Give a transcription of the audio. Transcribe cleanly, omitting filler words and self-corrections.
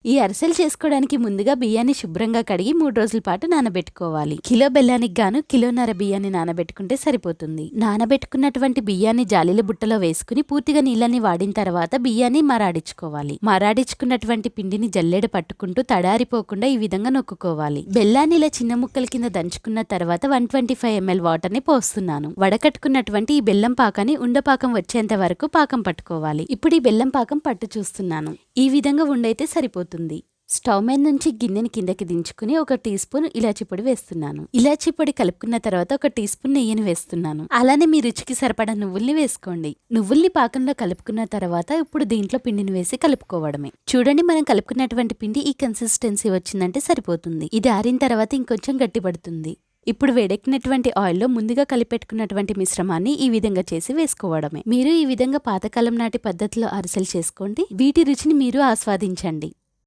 ఈ అరిసెలు చేసుకోవడానికి ముందుగా బియ్యాన్ని శుభ్రంగా కడిగి 3 రోజుల పాటు నానబెట్టుకోవాలి. కిలో బెల్లానికి గాను కిలోన్నర బియ్యాన్ని నానబెట్టుకుంటే సరిపోతుంది. నానబెట్టుకున్నటువంటి బియ్యాన్ని జాలీల బుట్టలో వేసుకుని పూర్తిగా నీళ్ళని వాడిన తర్వాత బియ్యాన్ని మరాడించుకోవాలి. మరాడించుకున్నటువంటి పిండిని జల్లెడ పట్టుకుంటూ తడారిపోకుండా ఈ విధంగా నొక్కుకోవాలి. బెల్లాన్ని ఇలా చిన్న ముక్కల కింద దంచుకున్న తర్వాత 125 ml వాటర్ ని పోస్తున్నాను. వడకట్టుకున్నటువంటి ఈ బెల్లం పాకాన్ని ఉండపాకం వచ్చేంత వరకు పాకం పట్టుకోవాలి. ఇప్పుడు ఈ బెల్లం పాకం పట్టు చూస్తున్నాను. ఈ విధంగా ఉండైతే సరిపోతుంది. స్టవ్ మీద నుంచి గిన్నెని కిందకి దించుకుని 1 టీ స్పూన్ ఇలాచి పొడి వేస్తున్నాను. ఇలాచి పొడి కలుపుకున్న తర్వాత 1 టీ స్పూన్ నెయ్యిని వేస్తున్నాను. అలానే మీ రుచికి సరిపడా నువ్వుల్ని వేసుకోండి. నువ్వుల్ని పాకంలో కలుపుకున్న తర్వాత ఇప్పుడు దీంట్లో పిండిని వేసి కలుపుకోవడమే. చూడండి, మనం కలుపుకున్నటువంటి పిండి ఈ కన్సిస్టెన్సీ వచ్చిందంటే సరిపోతుంది. ఇది ఆరిన తర్వాత ఇంకొంచెం గట్టిపడుతుంది. ఇప్పుడు వేడెక్కినటువంటి ఆయిల్లో ముందుగా కలిపెట్టుకున్నటువంటి మిశ్రమాన్ని ఈ విధంగా చేసి వేసుకోవడమే. మీరు ఈ విధంగా పాతకాలం నాటి పద్ధతిలో అరిసెలు చేసుకోండి. వీటి రుచిని మీరు ఆస్వాదించండి.